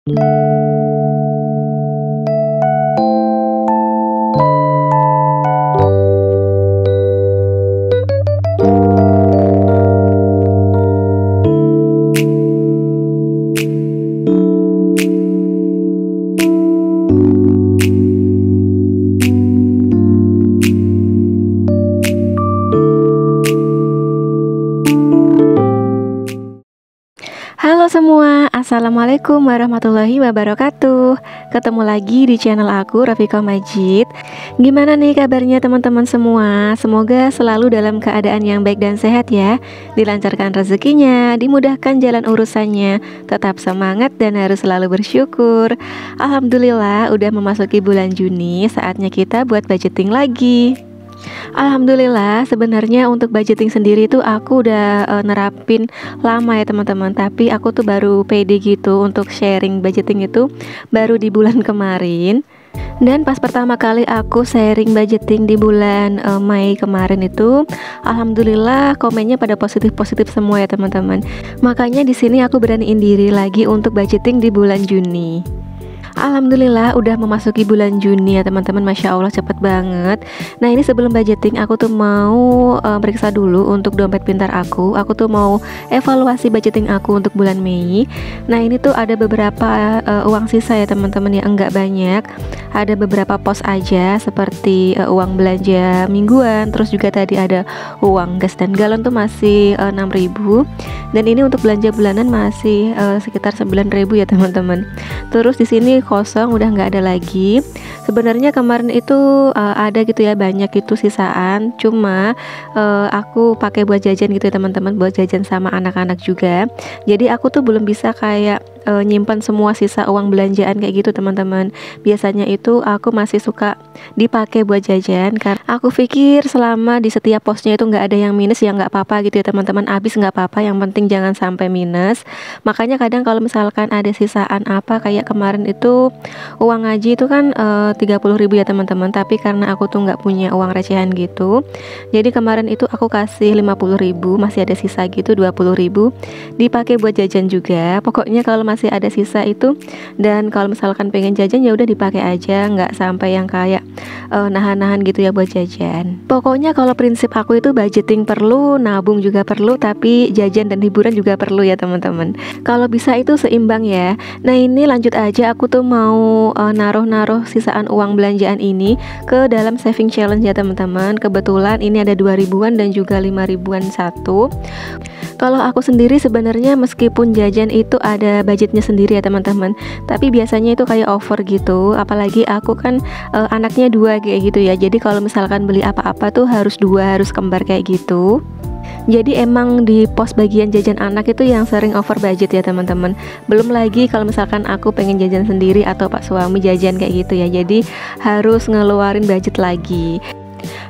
Halo semua, Assalamualaikum warahmatullahi wabarakatuh. Ketemu lagi di channel aku, Rafika Majid. Gimana nih kabarnya teman-teman semua? Semoga selalu dalam keadaan yang baik dan sehat ya. Dilancarkan rezekinya, dimudahkan jalan urusannya. Tetap semangat dan harus selalu bersyukur. Alhamdulillah udah memasuki bulan Juni, saatnya kita buat budgeting lagi. Alhamdulillah sebenarnya untuk budgeting sendiri tuh aku udah nerapin lama ya teman-teman. Tapi aku tuh baru pede gitu untuk sharing budgeting itu baru di bulan kemarin. Dan pas pertama kali aku sharing budgeting di bulan Mei kemarin itu, alhamdulillah komennya pada positif-positif semua ya teman-teman. Makanya di sini aku beraniin diri lagi untuk budgeting di bulan Juni. Alhamdulillah udah memasuki bulan Juni ya teman-teman, Masya Allah cepet banget. Nah ini sebelum budgeting aku tuh mau periksa dulu untuk dompet pintar aku. Aku tuh mau evaluasi budgeting aku untuk bulan Mei. Nah ini tuh ada beberapa uang sisa ya teman-teman, ya enggak banyak. Ada beberapa pos aja seperti uang belanja mingguan. Terus juga tadi ada uang gas dan galon tuh masih 6.000. Dan ini untuk belanja bulanan masih sekitar 9.000 ya teman-teman. Terus di sini kosong, udah nggak ada lagi. Sebenarnya kemarin itu ada gitu ya, banyak itu sisaan, cuma aku pakai buat jajan gitu ya teman-teman, buat jajan sama anak-anak juga. Jadi aku tuh belum bisa kayak nyimpan semua sisa uang belanjaan kayak gitu teman-teman. Biasanya itu aku masih suka dipakai buat jajan karena aku pikir selama di setiap posnya itu nggak ada yang minus ya nggak apa-apa gitu ya teman-teman. Habis nggak apa-apa, yang penting jangan sampai minus. Makanya kadang kalau misalkan ada sisaan apa kayak kemarin itu uang ngaji itu kan 30.000 ya teman-teman. Tapi karena aku tuh nggak punya uang recehan gitu, jadi kemarin itu aku kasih 50.000, masih ada sisa gitu 20.000 dipakai buat jajan juga. Pokoknya kalau masih ada sisa itu, dan kalau misalkan pengen jajan ya udah dipakai aja, nggak sampai yang kayak nahan-nahan gitu ya buat jajan. Pokoknya kalau prinsip aku itu budgeting perlu, nabung juga perlu, tapi jajan dan hiburan juga perlu ya teman-teman. Kalau bisa itu seimbang ya. Nah ini lanjut aja, aku tuh mau naruh-naruh sisaan uang belanjaan ini ke dalam saving challenge ya teman-teman. Kebetulan ini ada 2.000-an dan juga 5.000-an satu. Kalau aku sendiri sebenarnya meskipun jajan itu ada budgetnya sendiri ya teman-teman, tapi biasanya itu kayak over gitu. Apalagi aku kan anaknya 2 kayak gitu ya. Jadi kalau misalkan beli apa-apa tuh harus 2, harus kembar kayak gitu. Jadi emang di pos bagian jajan anak itu yang sering over budget ya teman-teman. Belum lagi kalau misalkan aku pengen jajan sendiri atau pak suami jajan kayak gitu ya. Jadi harus ngeluarin budget lagi.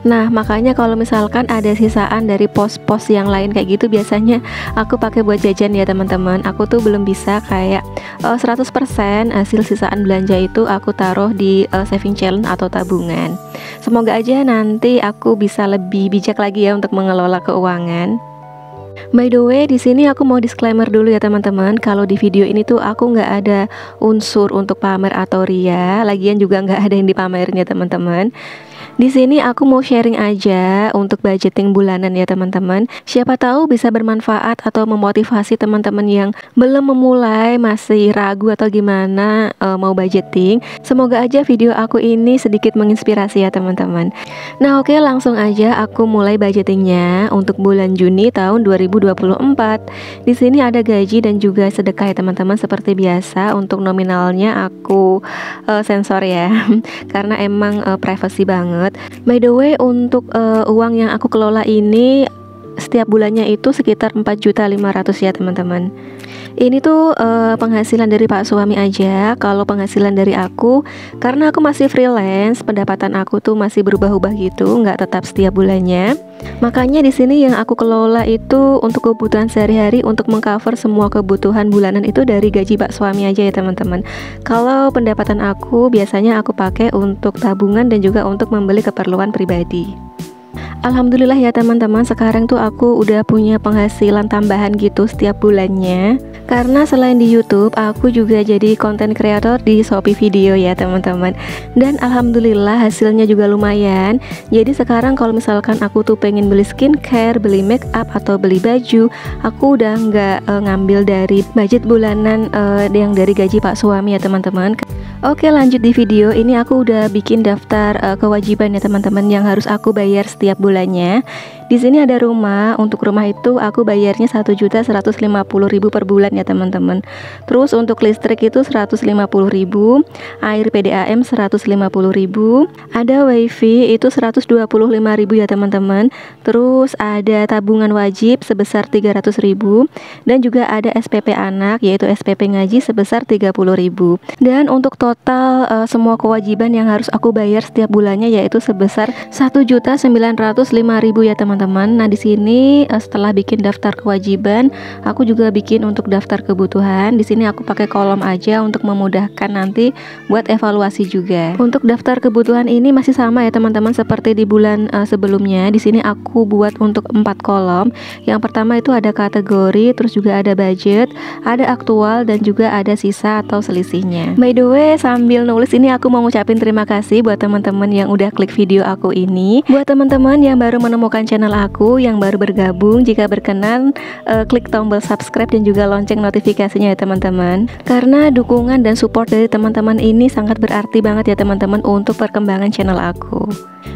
Nah makanya kalau misalkan ada sisaan dari pos-pos yang lain kayak gitu, biasanya aku pakai buat jajan ya teman-teman. Aku tuh belum bisa kayak 100% hasil sisaan belanja itu aku taruh di saving challenge atau tabungan. Semoga aja nanti aku bisa lebih bijak lagi ya untuk mengelola keuangan. By the way, di sini aku mau disclaimer dulu ya teman-teman. Kalau di video ini tuh aku nggak ada unsur untuk pamer atau ria. Lagian juga nggak ada yang dipamerin ya teman-teman. Di sini aku mau sharing aja untuk budgeting bulanan ya teman-teman. Siapa tahu bisa bermanfaat atau memotivasi teman-teman yang belum memulai, masih ragu atau gimana mau budgeting. Semoga aja video aku ini sedikit menginspirasi ya teman-teman. Nah oke, langsung aja aku mulai budgetingnya untuk bulan Juni tahun 2024. Di sini ada gaji dan juga sedekah ya teman-teman. Seperti biasa untuk nominalnya aku sensor ya karena emang privacy banget. By the way, untuk uang yang aku kelola ini setiap bulannya itu sekitar 4.500.000 ya teman-teman. Ini tuh penghasilan dari pak suami aja. Kalau penghasilan dari aku, karena aku masih freelance, pendapatan aku tuh masih berubah-ubah gitu, nggak tetap setiap bulannya. Makanya di sini yang aku kelola itu untuk kebutuhan sehari-hari, untuk mengcover semua kebutuhan bulanan itu dari gaji pak suami aja ya teman-teman. Kalau pendapatan aku biasanya aku pakai untuk tabungan dan juga untuk membeli keperluan pribadi. Alhamdulillah ya teman-teman, sekarang tuh aku udah punya penghasilan tambahan gitu setiap bulannya. Karena selain di YouTube, aku juga jadi konten kreator di Shopee Video ya teman-teman. Dan alhamdulillah hasilnya juga lumayan. Jadi sekarang kalau misalkan aku tuh pengen beli skincare, beli make up atau beli baju, aku udah nggak ngambil dari budget bulanan yang dari gaji Pak suami ya teman-teman. Oke, lanjut di video ini aku udah bikin daftar kewajiban ya teman-teman yang harus aku bayar setiap bulannya. Di sini ada rumah. Untuk rumah itu aku bayarnya 1.150.000 per bulan ya teman-teman. Terus untuk listrik itu 150.000, air PDAM 150.000, ada wifi itu 125.000 ya teman-teman. Terus ada tabungan wajib sebesar 300.000 dan juga ada SPP anak yaitu SPP ngaji sebesar 30.000. Dan untuk total semua kewajiban yang harus aku bayar setiap bulannya yaitu sebesar 1.905.000 ya teman-teman. Nah di sini setelah bikin daftar kewajiban, aku juga bikin untuk daftar kebutuhan. Di sini aku pakai kolom aja untuk memudahkan nanti buat evaluasi juga. Untuk daftar kebutuhan ini masih sama ya teman-teman seperti di bulan sebelumnya. Di sini aku buat untuk 4 kolom. Yang pertama itu ada kategori, terus juga ada budget, ada aktual dan juga ada sisa atau selisihnya. By the way, sambil nulis ini aku mau ngucapin terima kasih buat teman-teman yang udah klik video aku ini. Buat teman-teman yang baru menemukan channel aku, yang baru bergabung, jika berkenan klik tombol subscribe dan juga lonceng notifikasinya ya teman-teman. Karena dukungan dan support dari teman-teman ini sangat berarti banget ya teman-teman untuk perkembangan channel aku.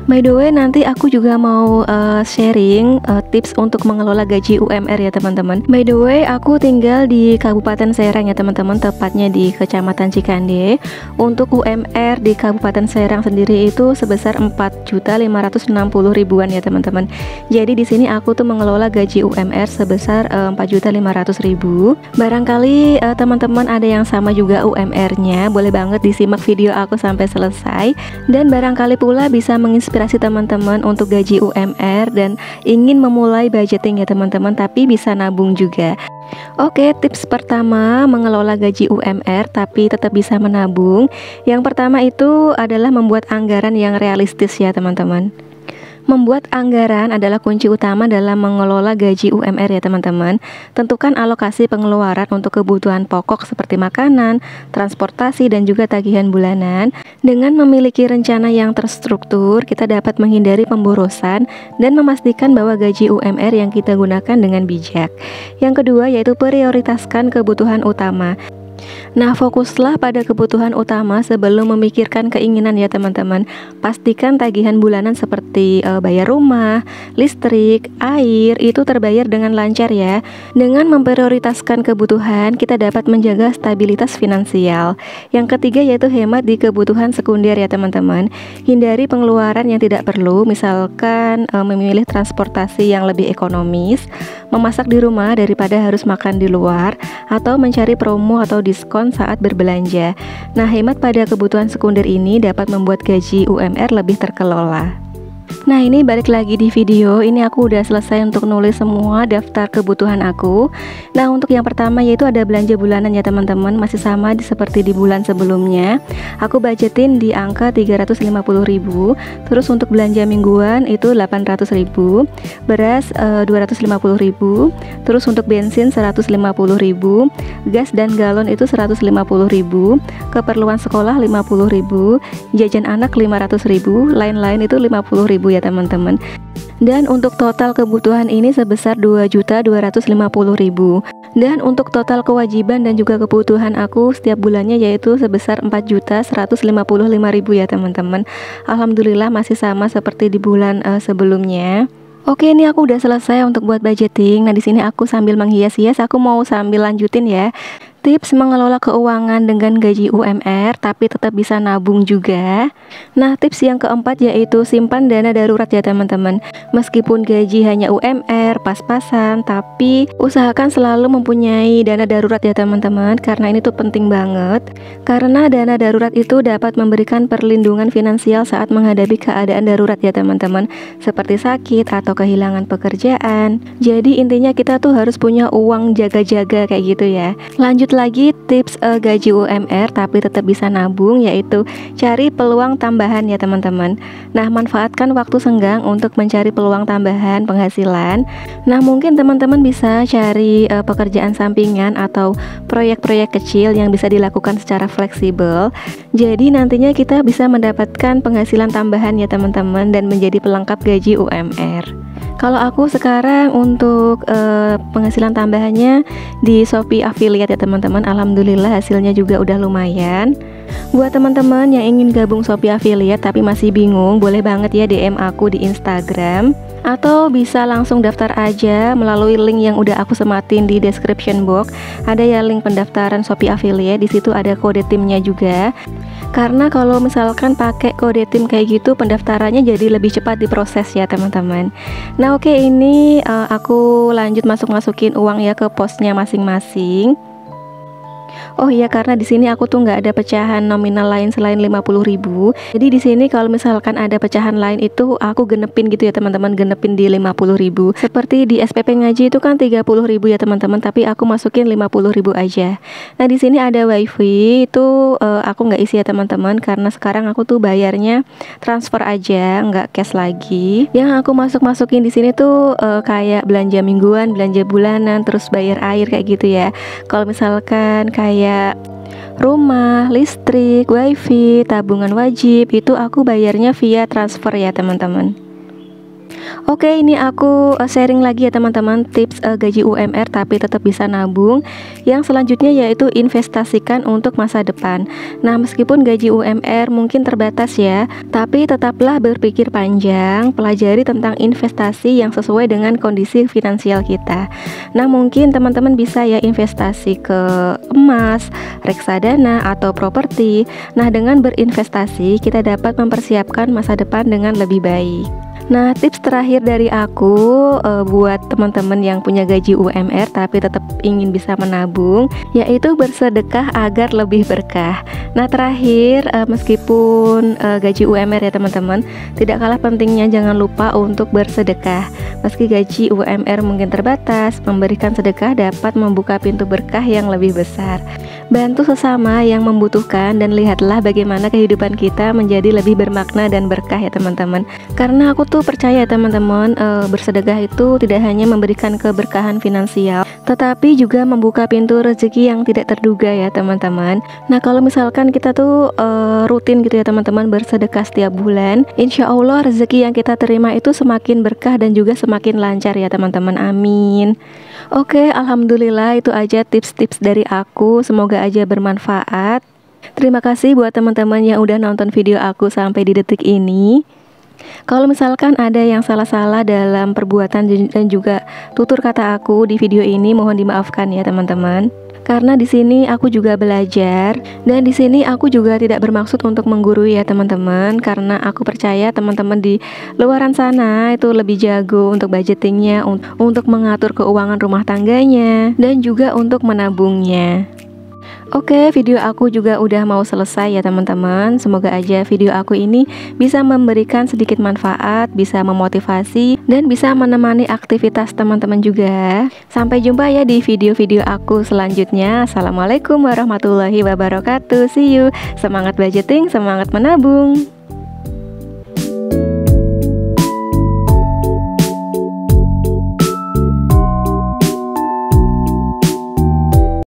By the way, nanti aku juga mau sharing tips untuk mengelola gaji UMR ya teman-teman. By the way, aku tinggal di Kabupaten Serang ya teman-teman, tepatnya di Kecamatan Cikande. Untuk UMR di Kabupaten Serang sendiri itu sebesar 4.560.000-an ya teman-teman. Jadi di sini aku tuh mengelola gaji UMR sebesar 4.500.000. Barangkali teman-teman ada yang sama juga UMR-nya, boleh banget disimak video aku sampai selesai. Dan barangkali pula bisa menginspirasi teman-teman untuk gaji UMR dan ingin memulai budgeting ya teman-teman, tapi bisa nabung juga. Oke, tips pertama mengelola gaji UMR tapi tetap bisa menabung. Yang pertama itu adalah membuat anggaran yang realistis ya teman-teman. Membuat anggaran adalah kunci utama dalam mengelola gaji UMR ya teman-teman. Tentukan alokasi pengeluaran untuk kebutuhan pokok seperti makanan, transportasi, dan juga tagihan bulanan. Dengan memiliki rencana yang terstruktur, kita dapat menghindari pemborosan dan memastikan bahwa gaji UMR yang kita gunakan dengan bijak. Yang kedua yaitu prioritaskan kebutuhan utama. Nah, fokuslah pada kebutuhan utama sebelum memikirkan keinginan ya teman-teman. Pastikan tagihan bulanan seperti bayar rumah, listrik, air itu terbayar dengan lancar ya. Dengan memprioritaskan kebutuhan, kita dapat menjaga stabilitas finansial. Yang ketiga yaitu hemat di kebutuhan sekunder ya teman-teman. Hindari pengeluaran yang tidak perlu, misalkan memilih transportasi yang lebih ekonomis, memasak di rumah daripada harus makan di luar, atau mencari promo atau diskon saat berbelanja. Nah, hemat pada kebutuhan sekunder ini dapat membuat gaji UMR lebih terkelola. Nah, ini balik lagi di video. Ini aku udah selesai untuk nulis semua daftar kebutuhan aku. Nah, untuk yang pertama yaitu ada belanja bulanan ya teman-teman. Masih sama seperti di bulan sebelumnya. Aku budgetin di angka 350.000. Terus untuk belanja mingguan itu 800.000. Beras 250.000. Terus untuk bensin 150.000. Gas dan galon itu 150.000. Keperluan sekolah 50.000. Jajan anak 500.000. Lain-lain itu 50.000 ya teman-teman. Dan untuk total kebutuhan ini sebesar 2.250.000. Dan untuk total kewajiban dan juga kebutuhan aku setiap bulannya yaitu sebesar 4.155.000 ya teman-teman. Alhamdulillah masih sama seperti di bulan sebelumnya. Oke, ini aku udah selesai untuk buat budgeting. Nah, di sini aku sambil menghias-hias, aku mau sambil lanjutin ya. Tips mengelola keuangan dengan gaji UMR tapi tetap bisa nabung juga. Nah, tips yang keempat yaitu simpan dana darurat ya teman-teman. Meskipun gaji hanya UMR, pas-pasan, tapi usahakan selalu mempunyai dana darurat ya teman-teman, karena ini tuh penting banget. Karena dana darurat itu dapat memberikan perlindungan finansial saat menghadapi keadaan darurat ya teman-teman, seperti sakit atau kehilangan pekerjaan. Jadi intinya kita tuh harus punya uang jaga-jaga kayak gitu ya. Lanjut lanjut lagi tips gaji UMR tapi tetap bisa nabung, yaitu cari peluang tambahan ya teman-teman. Nah, manfaatkan waktu senggang untuk mencari peluang tambahan penghasilan. Nah, mungkin teman-teman bisa cari pekerjaan sampingan atau proyek-proyek kecil yang bisa dilakukan secara fleksibel. Jadi nantinya kita bisa mendapatkan penghasilan tambahan ya teman-teman, dan menjadi pelengkap gaji UMR. Kalau aku sekarang untuk penghasilan tambahannya di Shopee Affiliate ya teman-teman. Alhamdulillah hasilnya juga udah lumayan. Buat teman-teman yang ingin gabung Shopee Affiliate tapi masih bingung, boleh banget ya DM aku di Instagram, atau bisa langsung daftar aja melalui link yang udah aku sematin di description box. Ada ya link pendaftaran Shopee Affiliate, di situ ada kode timnya juga. Karena kalau misalkan pakai kode tim kayak gitu, pendaftarannya jadi lebih cepat diproses ya teman-teman. Nah, oke, ini aku lanjut masukin uang ya ke posnya masing-masing. Oh iya, karena di sini aku tuh nggak ada pecahan nominal lain selain 50.000. Jadi di sini kalau misalkan ada pecahan lain itu aku genepin gitu ya teman-teman, genepin di 50.000. Seperti di SPP ngaji itu kan 30.000 ya teman-teman, tapi aku masukin 50.000 aja. Nah, di sini ada wifi itu aku nggak isi ya teman-teman, karena sekarang aku tuh bayarnya transfer aja, nggak cash lagi. Yang aku masukin di sini tuh kayak belanja mingguan, belanja bulanan, terus bayar air kayak gitu ya. Kalau misalkan kayak rumah, listrik, wifi, tabungan wajib, itu aku bayarnya via transfer ya teman-teman. Oke, ini aku sharing lagi ya teman-teman tips gaji UMR tapi tetap bisa nabung. Yang selanjutnya yaitu investasikan untuk masa depan. Nah, meskipun gaji UMR mungkin terbatas ya, tapi tetaplah berpikir panjang, pelajari tentang investasi yang sesuai dengan kondisi finansial kita. Nah, mungkin teman-teman bisa ya investasi ke emas, reksadana, atau properti. Nah, dengan berinvestasi kita dapat mempersiapkan masa depan dengan lebih baik. Nah, tips terakhir dari aku buat teman-teman yang punya gaji UMR tapi tetap ingin bisa menabung, yaitu bersedekah agar lebih berkah. Nah, terakhir, meskipun gaji UMR ya teman-teman, tidak kalah pentingnya jangan lupa untuk bersedekah. Meski gaji UMR mungkin terbatas, memberikan sedekah dapat membuka pintu berkah yang lebih besar. Bantu sesama yang membutuhkan dan lihatlah bagaimana kehidupan kita menjadi lebih bermakna dan berkah ya teman-teman. Karena aku tuh percaya teman-teman, bersedekah itu tidak hanya memberikan keberkahan finansial, tetapi juga membuka pintu rezeki yang tidak terduga ya teman-teman. Nah, kalau misalkan kita tuh rutin gitu ya teman-teman bersedekah setiap bulan, insya Allah rezeki yang kita terima itu semakin berkah dan juga semakin lancar ya teman-teman. Amin. Oke, alhamdulillah itu aja tips-tips dari aku, semoga aja bermanfaat. Terima kasih buat teman-teman yang udah nonton video aku sampai di detik ini. Kalau misalkan ada yang salah-salah dalam perbuatan dan juga tutur kata aku di video ini, mohon dimaafkan ya teman-teman. Karena di sini aku juga belajar, dan di sini aku juga tidak bermaksud untuk menggurui ya teman-teman, karena aku percaya teman-teman di luaran sana itu lebih jago untuk budgetingnya, untuk mengatur keuangan rumah tangganya, dan juga untuk menabungnya. Oke, video aku juga udah mau selesai ya teman-teman. Semoga aja video aku ini bisa memberikan sedikit manfaat, bisa memotivasi, dan bisa menemani aktivitas teman-teman juga. Sampai jumpa ya di video-video aku selanjutnya. Assalamualaikum warahmatullahi wabarakatuh. See you. Semangat budgeting, semangat menabung.